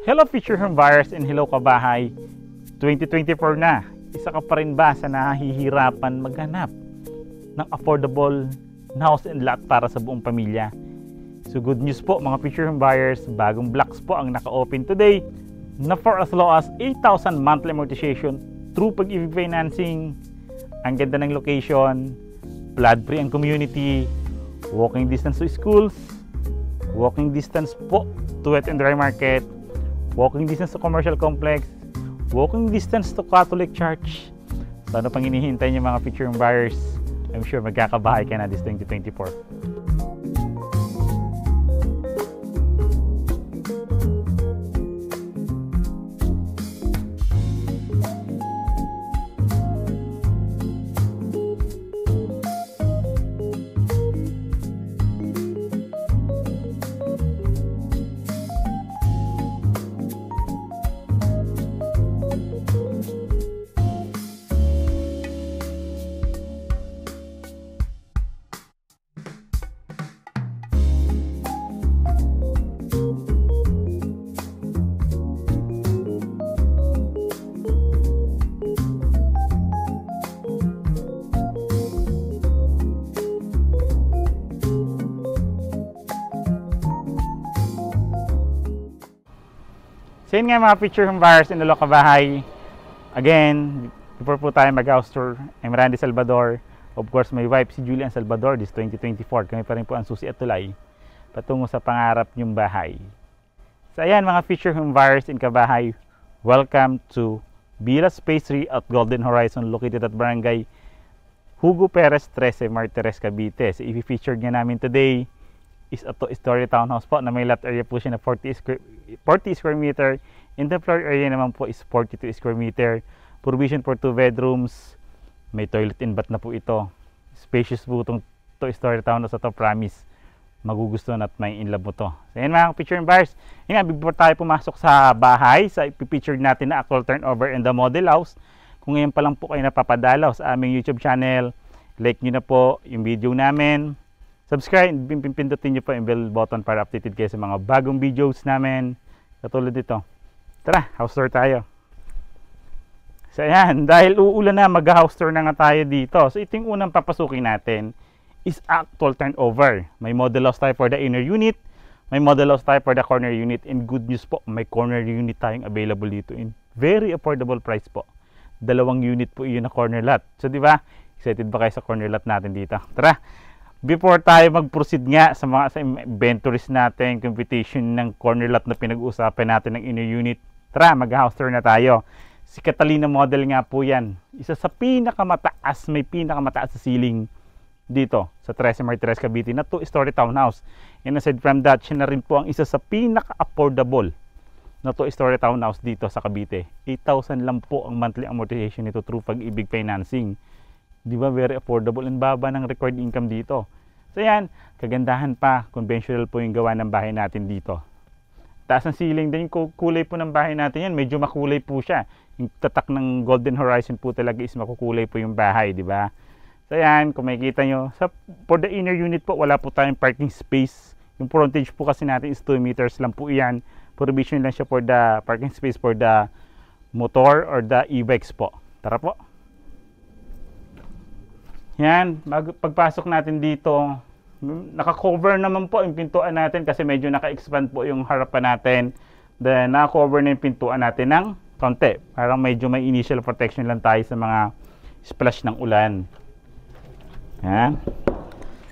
Hello future home buyers and hello kabahay. 2024 na. Isa ka pa rin ba sa nahihirapan maghanap ng affordable na house and lot para sa buong pamilya? So good news po mga future home buyers, bagong blocks po ang naka-open today na for as low as 8,000 monthly amortization through Pag-ibig Financing. Ang ganda ng location, flood-free ang community, walking distance to schools, walking distance po to wet and dry market, walking distance to commercial complex, walking distance to Catholic Church. So ano pang hinihintay niyo mga future buyers? I'm sure magkakabahay ka na this 2024. So yun nga mga future home buyers in the kabahay. Again, before po tayo mag-house tour, I'm Randy Salvador. Of course, my wife si Julian Salvador this 2024. Kami pa rin po ang susi at tulay patungo sa pangarap nyong bahay. So ayan mga future home buyers in kabahay, welcome to Villa Space 3 at Golden Horizon located at Barangay Hugo Perez 13, Martires, Cavite. So i-feature nga namin today is a two-story townhouse po na may lot area po siya na 40 square meter. In the floor area naman po is 42 square meter. Provision for 2 bedrooms. May toilet and bath na po ito. Spacious po itong two-story townhouse ito, promise. Magugustuhan at may in love mo to. So yan mga picture and buyers. Yan nga, before tayo pumasok sa bahay, sa ipipicture natin na actual turnover and the model house. Kung ngayon pa lang po kayo napapadalaw sa aming YouTube channel, like nyo na po yung video namin. Subscribe, pindutin nyo po yung bell button para updated kayo sa mga bagong videos namin. Katulad dito. Tara, house tour tayo. So ayan, dahil uulan na, mag-house tour na nga tayo dito. So ito yung unang papasukin natin is actual turnover. May model house tayo for the inner unit. May model house tayo for the corner unit. And good news po, may corner unit tayong available dito in very affordable price po. 2 unit po yun na corner lot. So di ba, excited ba kayo sa corner lot natin dito? Tara! Before tayo mag-proceed nga sa mga inventories natin, computation ng corner lot na pinag-uusapan natin ng inner unit, tara, mag-house tour na tayo. Si Catalina model nga po yan. Isa sa pinakamataas, may pinakamataas sa ceiling dito sa 13 Martires, Cavite na 2-story townhouse. And aside from that, siya na rin po ang isa sa pinaka-affordable na 2-story townhouse dito sa Cavite. 8,000 lang po ang monthly amortization nito through Pag-ibig Financing. Di ba, very affordable and baba ng required income dito. So yan, kagandahan pa, conventional po yung gawa ng bahay natin dito. Taas ng ceiling din, yung kulay po ng bahay natin yan, medyo makulay po siya. Yung tatak ng Golden Horizon po talaga is makukulay po yung bahay, di ba? So yan, kung makikita nyo, for the inner unit po, wala po tayong parking space. Yung frontage po kasi natin is 2 meters lang po yan. Provision lang siya for the parking space for the motor or the e-bikes po. Tara po. Yan, pagpasok natin dito, naka-cover naman po yung pintuan natin kasi medyo naka-expand po yung harapan natin. Then, naka-cover na yung pintuan natin ng konti. Parang medyo may initial protection lang tayo sa mga splash ng ulan. Yan.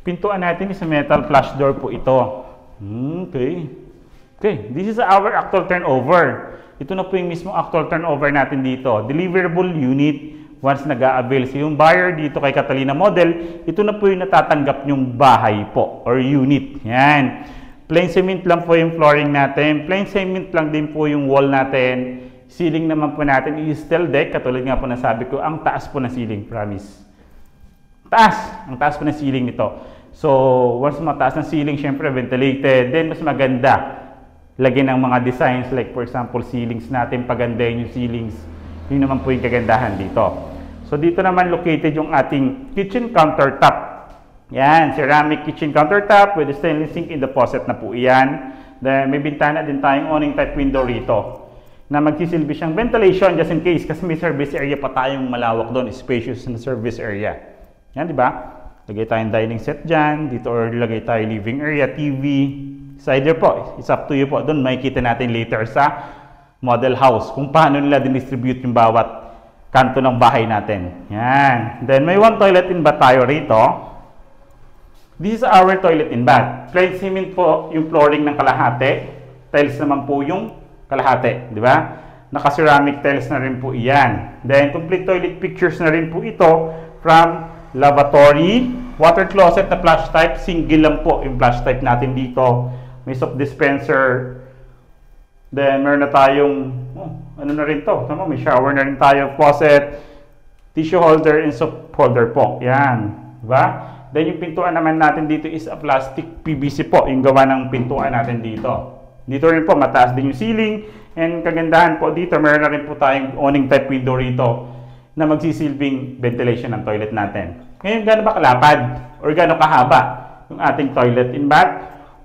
Pintuan natin is a metal flush door po ito. Okay, this is our actual turnover. Ito na po yung mismo actual turnover natin dito. Deliverable unit. Once nag-a-avail so yung buyer dito kay Catalina model, ito na po yung natatanggap yung bahay po or unit. Yan. Plain cement lang po yung flooring natin. Plain cement lang din po yung wall natin. Ceiling naman po natin is steel deck. Katulad nga po nasabi ko, ang taas po ng ceiling, promise. Taas! Ang taas po ng ceiling nito. So, once mataas ng ceiling, syempre ventilated. Then, mas maganda. Lagyan ng mga designs like for example, ceilings natin, pagandahin yung ceilings. Yun naman po yung kagandahan dito. So dito naman located yung ating kitchen countertop. Yan, ceramic kitchen countertop with stainless sink in the faucet na po iyan. Then may bintana din tayong awning type window rito na magsisilbi siyang ventilation just in case kasi may service area pa tayong malawak doon, spacious na service area. Yan, di ba? Lagay tayong dining set dyan, dito or lagay tayo living area, TV, either po, it's up to you po. Doon makikita natin later sa model house kung paano nila din-distribute yung bawat kanto ng bahay natin. Yan. Then may one toilet in bath tayo rito. This is our toilet in bath. Plain cement po yung flooring ng kalahati. Tiles naman po yung kalahati. Di ba? Naka-ceramic tiles na rin po iyan. Then, complete toilet pictures na rin po ito from lavatory, water closet na flush type. Single lang po yung flush type natin dito. May soap dispenser. Then, meron na tayong, ano na rin to? Tama, may shower na rin tayo. Faucet, tissue holder, and soap holder po. Yan. Di ba? Then yung pintuan naman natin dito is a plastic PVC po, yung gawa ng pintuan natin dito. Dito rin po, mataas din yung ceiling. And kagandahan po dito, meron na rin po tayong awning type window rito na magsisilbing ventilation ng toilet natin. Ngayon, gaano ba kalapad? Or gaano kahaba yung ating toilet in bath?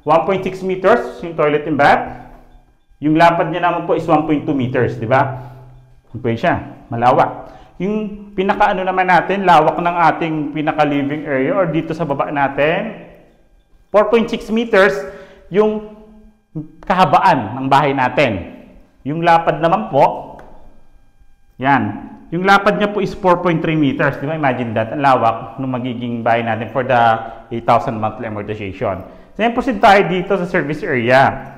1.6 meters yung toilet in bath. Yung lapad niya naman po is 1.2 meters, di ba? Okay siya, malawak. Yung pinaka-ano naman natin, lawak ng ating pinaka-living area or dito sa baba natin, 4.6 meters yung kahabaan ng bahay natin. Yung lapad naman po, yan. Yung lapad niya po is 4.3 meters. Di ba? Imagine that. Ang lawak ng magiging bahay natin for the 8,000 monthly amortization. So, yan, proceed tayo dito sa service area.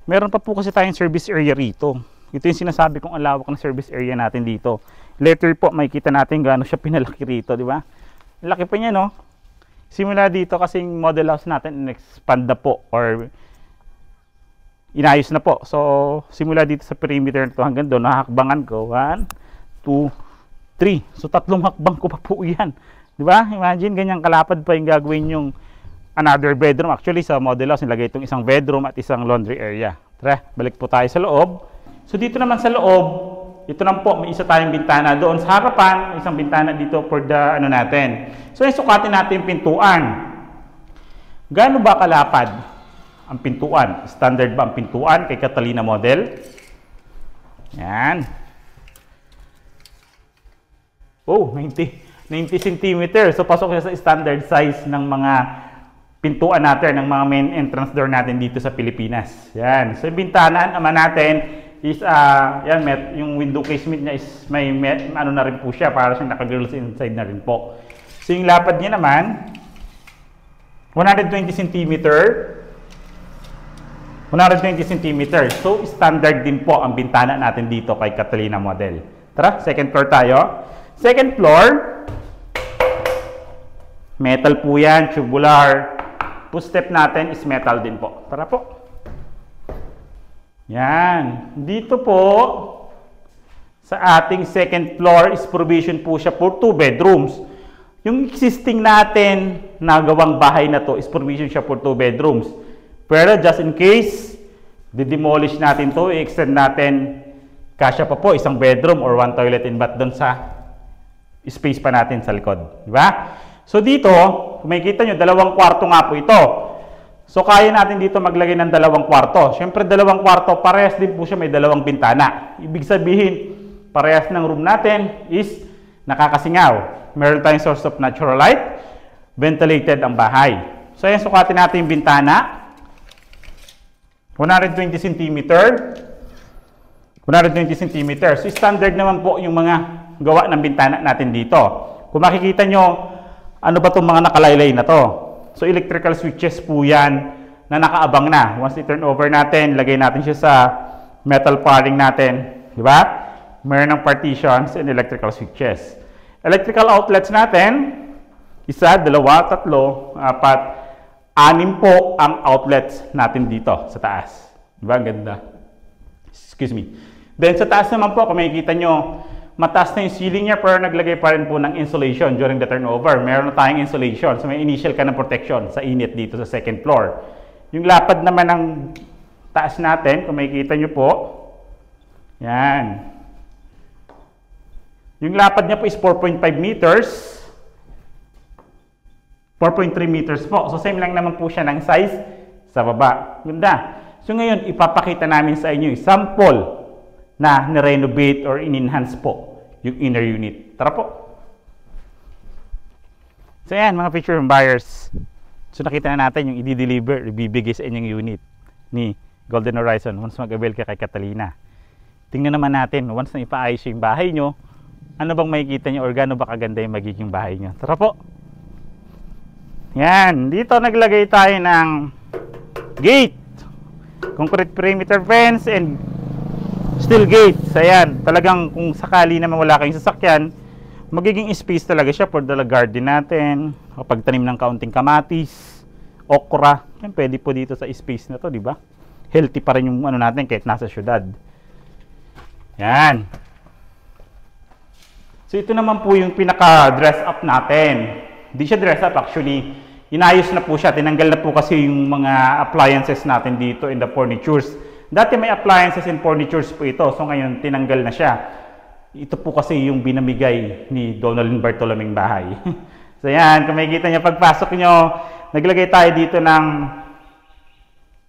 Meron pa po kasi tayong service area rito. Ito yung sinasabi kong ang lawak ng service area natin dito. Later po, makikita natin gaano siya pinalaki rito, di ba? Laki pa niya, no? Simula dito kasing model house natin, in-expand na po or inayos na po. So, simula dito sa perimeter nito hanggang doon, nakakbangan ko. 1, 2, 3. So, 3 hakbang ko pa po yan. Di ba? Imagine, ganyang kalapad pa yung gagawin yung another bedroom. Actually, sa model house, nilagay itong isang bedroom at isang laundry area. Tara, balik po tayo sa loob. So, dito naman sa loob, ito lang po, may isa tayong bintana doon sa harapan, may isang bintana dito for the ano natin. So, sukatin natin yung pintuan. Gaano ba kalapad ang pintuan? Standard ba ang pintuan kay Catalina model? Yan. Oh, 90 cm. So, pasok siya sa standard size ng mga pintuan natin, ng mga main entrance door natin dito sa Pilipinas. Yan. So, yung bintana naman natin is, yan, yung window casement niya is may ano na rin po siya, para siyang naka-grills inside na rin po. So, yung lapad niya naman, 120 cm. 120 cm. So, standard din po ang bintana natin dito kay Catalina model. Tara, second floor tayo. Second floor, metal po yan, tubular. Footstep natin is metal din po. Tara po. Yan. Dito po, sa ating second floor is provision po siya for 2 bedrooms. Yung existing natin na gawang bahay na to is provision siya for 2 bedrooms. Pero just in case, di-demolish natin to, i-extend natin, kasya pa po, isang bedroom or 1 toilet and bath doon sa space pa natin sa likod. Diba? So dito, kung makikita nyo, 2 kwarto nga po ito. So, kaya natin dito maglagay ng 2 kwarto. Siyempre, 2 kwarto, parehas din po siya may 2 bintana. Ibig sabihin, parehas ng room natin is nakakasingaw. Meron tayong source of natural light, ventilated ang bahay. So, ayan, sukatin natin yung bintana. 120 cm. 120 cm. So, standard naman po yung mga gawa ng bintana natin dito. Kung makikita nyo, ano ba itong mga nakalaylay na to? So, electrical switches po yan na nakaabang na. Once i-turn over natin, lagay natin siya sa metal paring natin. Di ba? Meron ng partitions and electrical switches. Electrical outlets natin, 1, 2, 3, 4, 6 po ang outlets natin dito sa taas. Di ba? Ang ganda. Excuse me. Then, sa taas naman po, kung makikita nyo, mataas na yung ceiling niya pero naglagay pa rin po ng insulation during the turnover. Meron na tayong insulation. So, may initial ka ng protection sa init dito sa second floor. Yung lapad naman ng taas natin, kung makikita nyo po, yan. Yung lapad niya po is 4.5 meters. 4.3 meters po. So same lang naman po siya ng size sa baba. Ganda. So ngayon, ipapakita namin sa inyo yung sample na ni-renovate or in-enhance po yung inner unit. Tara po. So yan, mga future home buyers. So nakita na natin yung i-deliver, ibibigay sa inyong unit ni Golden Horizon once mag-avail ka kay Catalina. Tingnan naman natin, once na ipaayos yung bahay nyo, ano bang makikita nyo or gaano ba kaganda yung magiging bahay nyo. Tara po. Yan, dito naglagay tayo ng gate, concrete perimeter fence and steel gate. Ayan, talagang kung sakali naman wala kayong sasakyan, magiging space talaga siya for the garden natin, o pagtanim ng kaunting kamatis, okra. Yan, pwede po dito sa space na to, di ba? Healthy pa rin yung ano natin kahit nasa syudad. Yan. So ito naman po yung pinaka dress up natin. Hindi siya dress up actually. Inayos na po siya. Tinanggal na po kasi yung mga appliances natin dito in the furnitures. Dati may appliances and furnitures po ito. So ngayon tinanggal na siya. Ito po kasi yung binamigay ni Donald Bartolomeng bahay. So yan, kung makikita nyo pagpasok nyo, naglagay tayo dito ng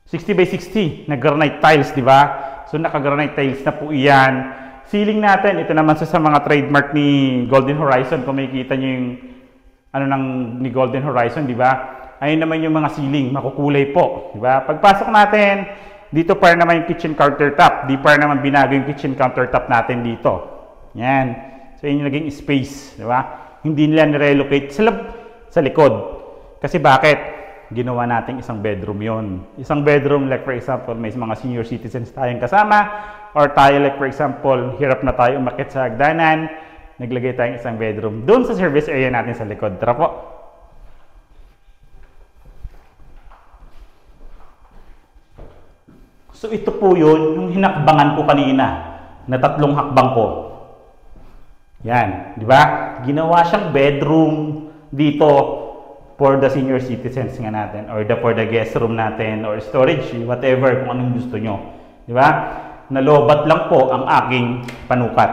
60 by 60 na granite tiles, di ba? So naka-granite tiles na po iyan. Ceiling natin, ito naman sa mga trademark ni Golden Horizon. Kung makikita nyo yung ano ni Golden Horizon, di ba? Ayun naman yung mga ceiling, makukulay po, di ba? Pagpasok natin, dito para naman yung kitchen countertop. Di para naman binago yung kitchen countertop natin dito. Yan. So yun yung naging space, di ba? Hindi nila nirelocate sa likod. Kasi bakit? Ginawa natin isang bedroom yon. Isang bedroom, like for example, may mga senior citizens tayong kasama, or tayo like for example, hirap na tayo umakyat sa hagdanan, naglagay tayong isang bedroom doon sa service area natin sa likod. Tara po. So ito po yun, yung hinakbangan ko kanina, na 3 hakbang ko. Yan, di ba? Ginawa siyang bedroom dito for the senior citizens nga natin, or for the guest room natin, or storage, whatever, kung anong gusto nyo. Di ba? Nalobat lang po ang aking panukat.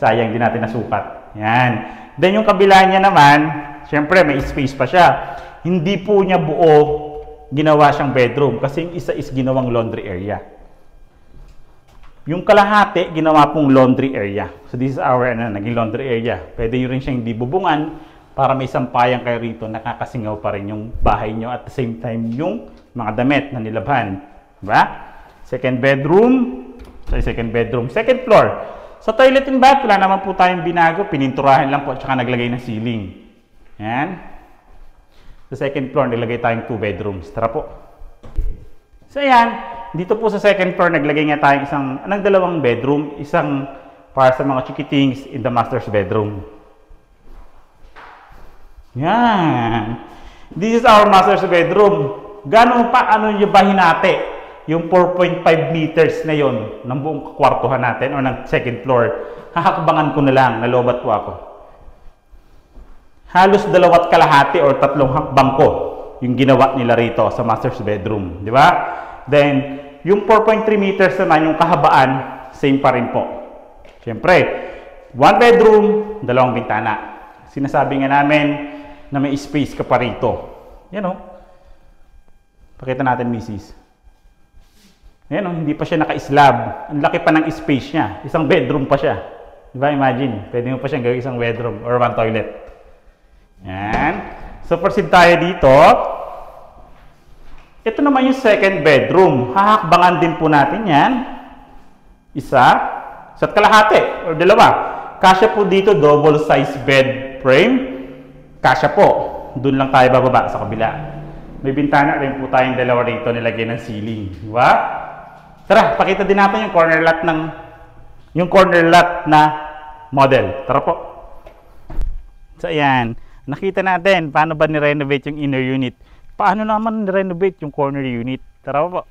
Sayang din natin nasukat. Yan. Then yung kabila niya naman, syempre may space pa siya. Hindi po niya buo ginawa siyang bedroom kasi yung isa is ginawang laundry area. Yung kalahati, ginawa pong laundry area. So this is our naging laundry area. Pwede nyo rin siyang hindi bubungan para may sampayan kayo rito, nakakasingaw pa rin yung bahay nyo at the same time yung mga damit na nilabhan. Diba? Second bedroom. Second floor. Sa toilet and bath, wala naman po tayong binago. Pininturahan lang po at saka naglagay ng ceiling. Yan. Sa second floor, nilagay tayong 2 bedrooms. Tara po. So yan, dito po sa second floor, naglagay nga tayong dalawang bedroom. Isang para sa mga chikitings in the master's bedroom. Yan. This is our master's bedroom. Gano'n pa, ano nyo ba hinati? Yung 4.5 meters na yon ng buong kwartuhan natin o ng second floor, hahakbangan ko na lang, nalobat po ako. Halos 2.5 or 3 hakbang ko yung ginawa nila rito sa master's bedroom. Di ba? Then, yung 4.3 meters naman, yung kahabaan, same pa rin po. Siyempre, 1 bedroom, 2 bintana. Sinasabi nga namin na may space ka pa rito. Yan o. Pakita natin, Mrs. Ayan o, hindi pa siya naka-slab. Ang laki pa ng space niya. Isang bedroom pa siya. Diba? Imagine, pwede mo pa siyang gawin isang bedroom or 1 toilet. Yan. So, proceed tayo dito. Ito naman yung second bedroom. Hahakbangan din po natin yan. Isa. Isa't kalahati or 2. Kasya po dito, double size bed frame. Kasya po. Doon lang tayo bababa sa kabila. May bintana rin po tayong 2 rito nilagay ng ceiling. Diba? Tara, pakita din natin yung corner lot na model. Tara po. So, ayan. Nakita natin paano ba ni-renovate yung inner unit. Paano naman ni-renovate yung corner unit. Tara po.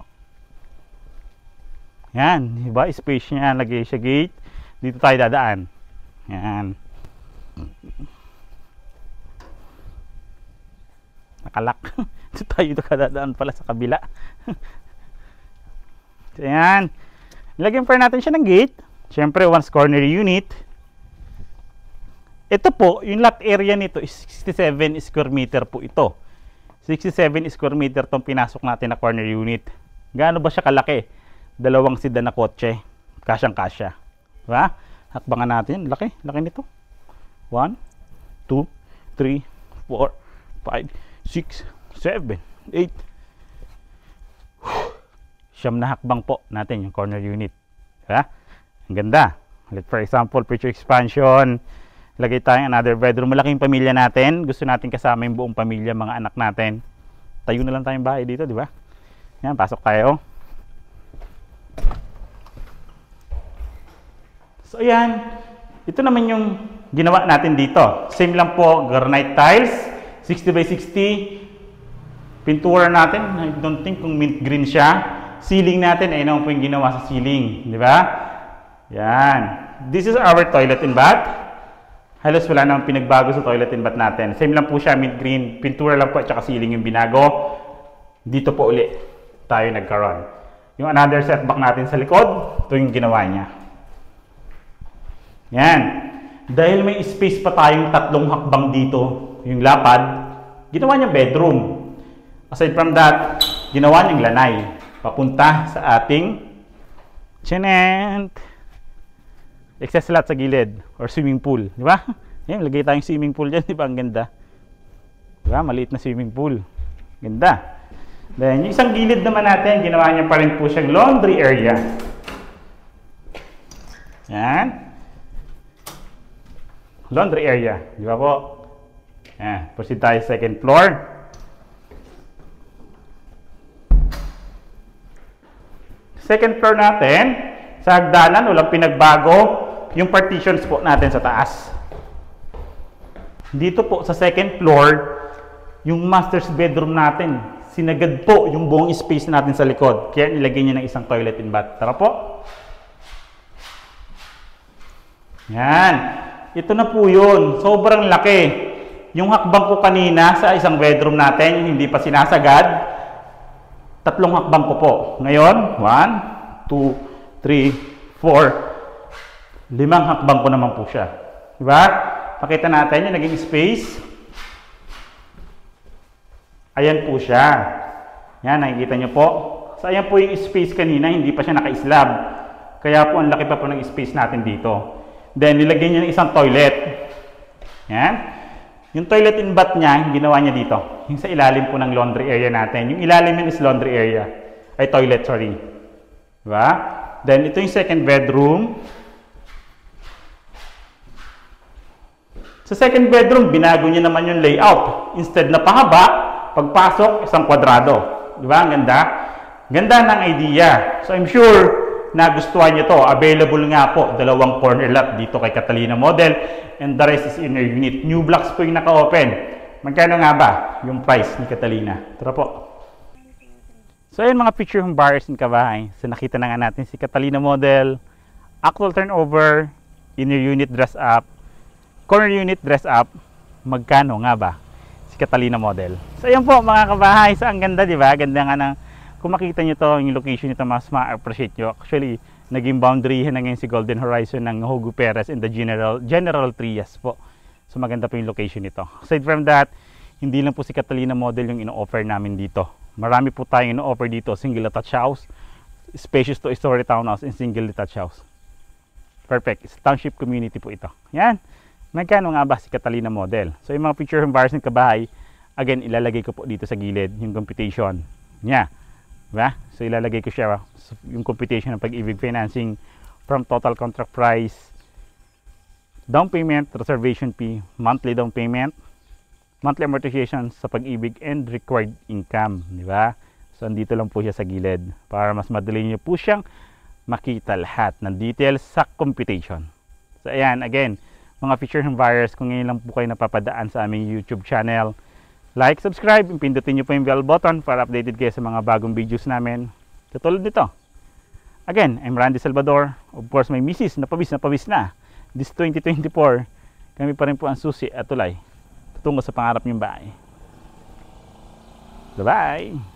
Yan. Diba? Space niya. Lagay siya gate. Dito tayo dadaan. Yan. Nakalak. Dito tayo dadaan pala sa kabila. So, yan. Lagyan pa natin siya ng gate. Siyempre, once corner unit. Ito po, yung lot area nito is 67 square meter po ito. 67 square meter tong pinasok natin na corner unit. Gaano ba siya kalaki? Dalawang sedan na kotse. Kasyang-kasya. Diba? Hakbangan natin. Laki. Laki nito. 1, 2, 3, 4, 5, 6, 7, 8. Siyam na hakbang po natin yung corner unit. Diba? Ang ganda. Like for example, picture expansion. Lagay tayong another bedroom. Malaking pamilya natin. Gusto natin kasama yung buong pamilya, mga anak natin. Tayo na lang tayong bahay dito, di ba? Yan, pasok tayo. So, ayan. Ito naman yung ginawa natin dito. Same lang po, granite tiles. 60 by 60. Pintura natin. I don't think kung mint green siya. Ceiling natin, ayun naman po yung ginawa sa ceiling. Di ba? Yan. This is our toilet and bath. Halos wala namang pinagbago sa toilet and bath natin. Same lang po siya, mint green. Pintura lang po at saka ceiling yung binago. Dito po uli tayo nagkaroon. Yung another setback natin sa likod, ito yung ginawa niya. Yan. Dahil may space pa tayong tatlong hakbang dito, yung lapad, ginawa niya bedroom. Aside from that, ginawa niyang lanay. Papunta sa ating cement. Excess lot sa gilid or swimming pool, di ba? Yan, lagay tayong swimming pool diyan, di ba? Ang ganda. Di ba? Maliit na swimming pool. Ganda. Then, yung isang gilid naman natin, ginawa niya pa rin po siyang laundry area. Yan. Laundry area, di ba po? Yan, proceed tayo sa second floor. Second floor natin, sa hagdanan, walang pinagbago. Yung partitions po natin sa taas. Dito po sa second floor, yung master's bedroom natin, sinagad po yung buong space natin sa likod. Kaya nilagay niya ng isang toilet and bath. Tara po. Yan. Ito na po yun. Sobrang laki. Yung hakbang ko kanina sa isang bedroom natin, yung hindi pa sinasagad, tatlong hakbang ko po. Ngayon, 1, 2, 3, 4, 5 hakbang ko naman po siya. Diba? Pakita natin yung naging space. Ayan po siya. Yan, nakikita nyo po. So, ayan po yung space kanina, hindi pa siya naka-slab. Kaya po, ang laki pa po ng space natin dito. Then, nilagyan niya ng isang toilet. Yan. Yung toilet and bath niya, ginawa niya dito. Yung sa ilalim po ng laundry area natin. Yung ilalim yun is laundry area. Ay, toilet, sorry. Diba? Then, ito yung second bedroom. Sa second bedroom, binago niya naman yung layout. Instead na pahaba, pagpasok, isang kwadrado. Di ba? Ang ganda. Ganda ng idea. So, I'm sure nagustuhan niyo to. Available nga po, dalawang corner lot dito kay Catalina Model. And the rest is inner unit. New blocks po yung naka-open. Magkano nga ba yung price ni Catalina? Tara po. So, ayun mga picture ng buyers and kabahay. So, nakita na nga natin si Catalina Model. Actual turnover, inner unit dress up, corner unit dress up. Magkano nga ba si Catalina Model? So, ayun po mga kabahay. So, ang ganda, di ba? Ganda nga ng, kung makita nyo to, yung location nito, mas ma-appreciate nyo. Actually, naging boundary na ngayon si Golden Horizon ng Hugo Perez and the General Trias po. So, maganda po yung location nito. Aside from that, hindi lang po si Catalina Model yung ino-offer namin dito. Marami po tayong ino-offer dito. Single detached house, spacious to story townhouse, and single detached house. Perfect. It's township community po ito. Yan. Magkano nga ba si Catalina Model? So, yung mga picture ng buyers ng kabahay, again, ilalagay ko po dito sa gilid yung computation niya. Diba? So, ilalagay ko siya yung computation ng Pag-ibig Financing from total contract price, down payment, reservation fee, monthly down payment, monthly amortization sa Pag-ibig, and required income. Diba? So, andito lang po siya sa gilid para mas madali niyo po siyang makita lahat ng details sa computation. So, ayan, again, mga feature ng buyers, kung ngayon lang po kayo napapadaan sa aming YouTube channel, like, subscribe, pindutin nyo po yung bell button para updated kayo sa mga bagong videos namin. Katulad nito. Again, I'm Randy Salvador. Of course, may misis na pawis na. This 2024, kami pa rin po ang susi at tulay tungo sa pangarap niyong bahay. Bye-bye!